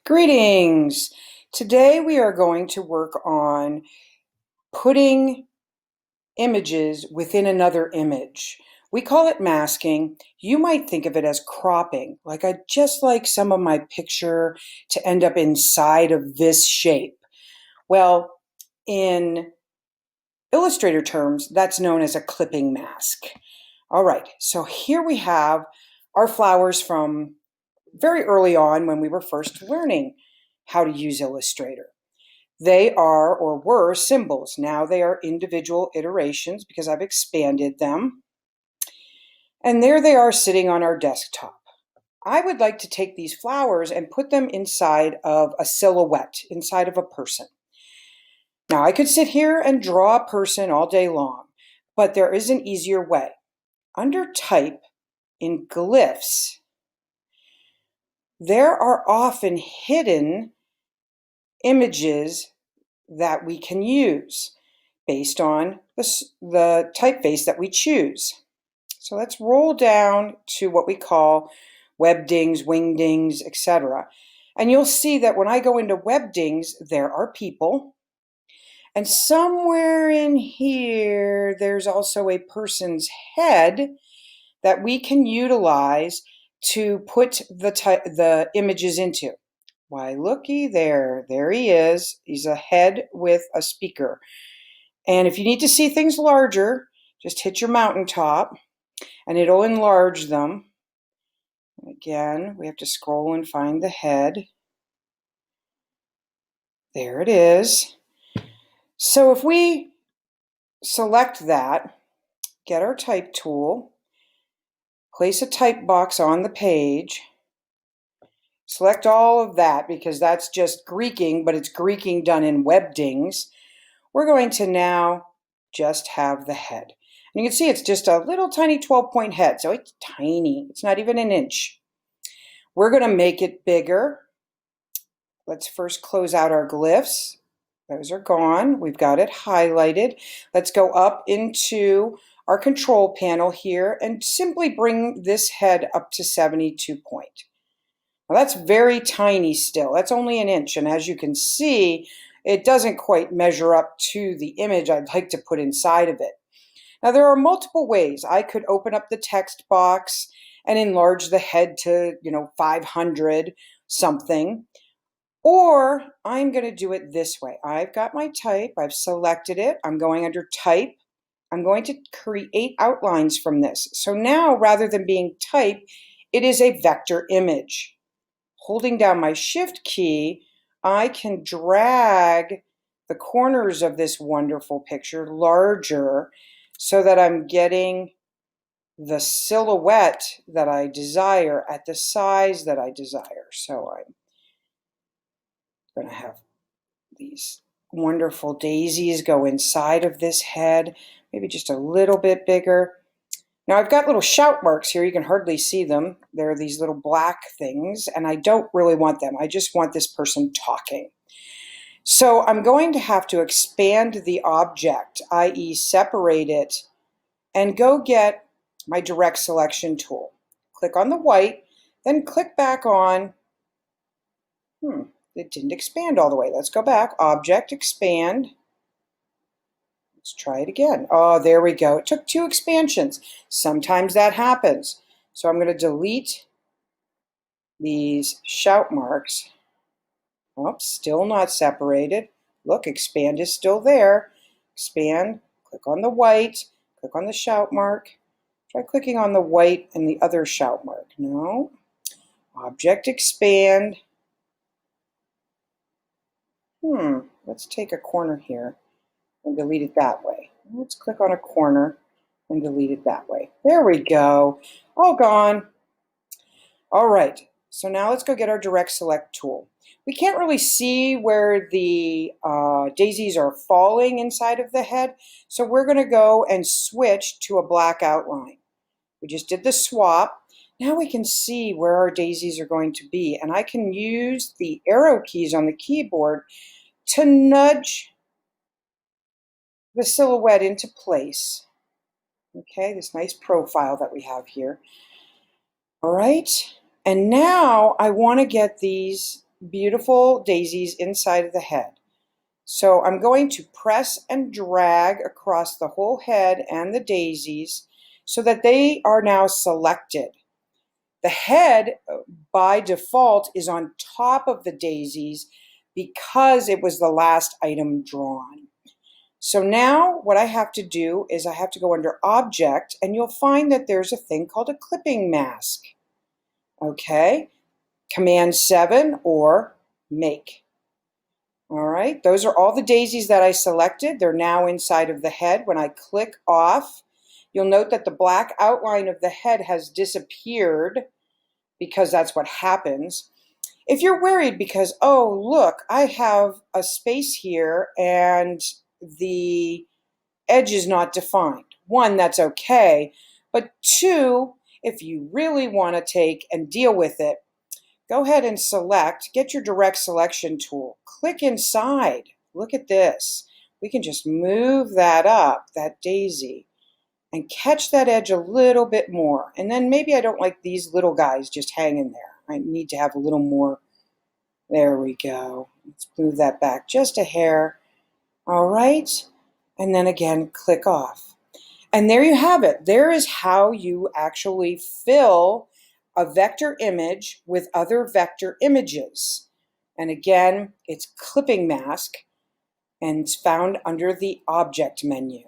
Greetings! Today we are going to work on putting images within another image. We call it masking. You might think of it as cropping, like I just like some of my picture to end up inside of this shape. Well, in Illustrator terms, that's known as a clipping mask. All right, so here we have our flowers from very early on when we were first learning how to use Illustrator. They are or were symbols. Now they are individual iterations because I've expanded them. And there they are sitting on our desktop. I would like to take these flowers and put them inside of a silhouette, inside of a person. Now I could sit here and draw a person all day long, but there is an easier way. Under Type in Glyphs, there are often hidden images that we can use based on the typeface that we choose. So let's roll down to what we call webdings, wingdings, etc. And you'll see that when I go into webdings, there are people. And somewhere in here, there's also a person's head that we can utilize to put the images into. Why, looky there. There he is. He's a head with a speaker. And if you need to see things larger, just hit your mountaintop and it'll enlarge them. Again, we have to scroll and find the head. There it is. So if we select that, get our type tool, place a type box on the page, select all of that because that's just Greeking, but it's Greeking done in webdings. We're going to now just have the head. And you can see it's just a little tiny 12-point head, so it's tiny. It's not even an inch. We're going to make it bigger. Let's first close out our glyphs. Those are gone. We've got it highlighted. Let's go up into our control panel here and simply bring this head up to 72 point. Now that's very tiny still. That's only an inch, and as you can see, it doesn't quite measure up to the image I'd like to put inside of it. Now there are multiple ways. I could open up the text box and enlarge the head to, 500 something. Or I'm going to do it this way. I've got my type. I've selected it. I'm going under Type. I'm going to create outlines from this. So now, rather than being type, it is a vector image. Holding down my Shift key, I can drag the corners of this wonderful picture larger so that I'm getting the silhouette that I desire at the size that I desire. So I'm going to have these wonderful daisies go inside of this head, maybe just a little bit bigger. Now I've got little shout marks here. You can hardly see them. There are these little black things, and I don't really want them. I just want this person talking. So I'm going to have to expand the object, i.e. separate it, and go get my direct selection tool. Click on the white, then click back on, it didn't expand all the way. Let's go back, Object, Expand. Let's try it again. Oh, there we go. It took 2 expansions. Sometimes that happens. So I'm going to delete these shout marks. Oops, still not separated. Look, Expand is still there. Expand, click on the white, click on the shout mark. Try clicking on the white and the other shout mark. No. Object, Expand. Let's take a corner here and delete it that way. Let's click on a corner and delete it that way. There we go. All gone. All right. So now let's go get our direct select tool. We can't really see where the daisies are falling inside of the head, so we're going to go and switch to a black outline. We just did the swap. Now we can see where our daisies are going to be, and I can use the arrow keys on the keyboard to nudge the silhouette into place. Okay, this nice profile that we have here. All right, and now I want to get these beautiful daisies inside of the head. So I'm going to press and drag across the whole head and the daisies so that they are now selected. The head, by default, is on top of the daisies because it was the last item drawn. So now what I have to do is I have to go under Object, and you'll find that there's a thing called a clipping mask. Okay, Command 7 or Make. All right, those are all the daisies that I selected. They're now inside of the head. When I click off, you'll note that the black outline of the head has disappeared because that's what happens. If you're worried because, oh, look, I have a space here and the edge is not defined. One, that's okay. But two, if you really want to take and deal with it, go ahead and select, get your direct selection tool, click inside. Look at this. We can just move that up, that daisy, and catch that edge a little bit more. And then maybe I don't like these little guys just hanging there. I need to have a little more. There we go. Let's move that back just a hair. All right. And then again, click off. And there you have it. There is how you actually fill a vector image with other vector images. And again, it's clipping mask and it's found under the Object menu.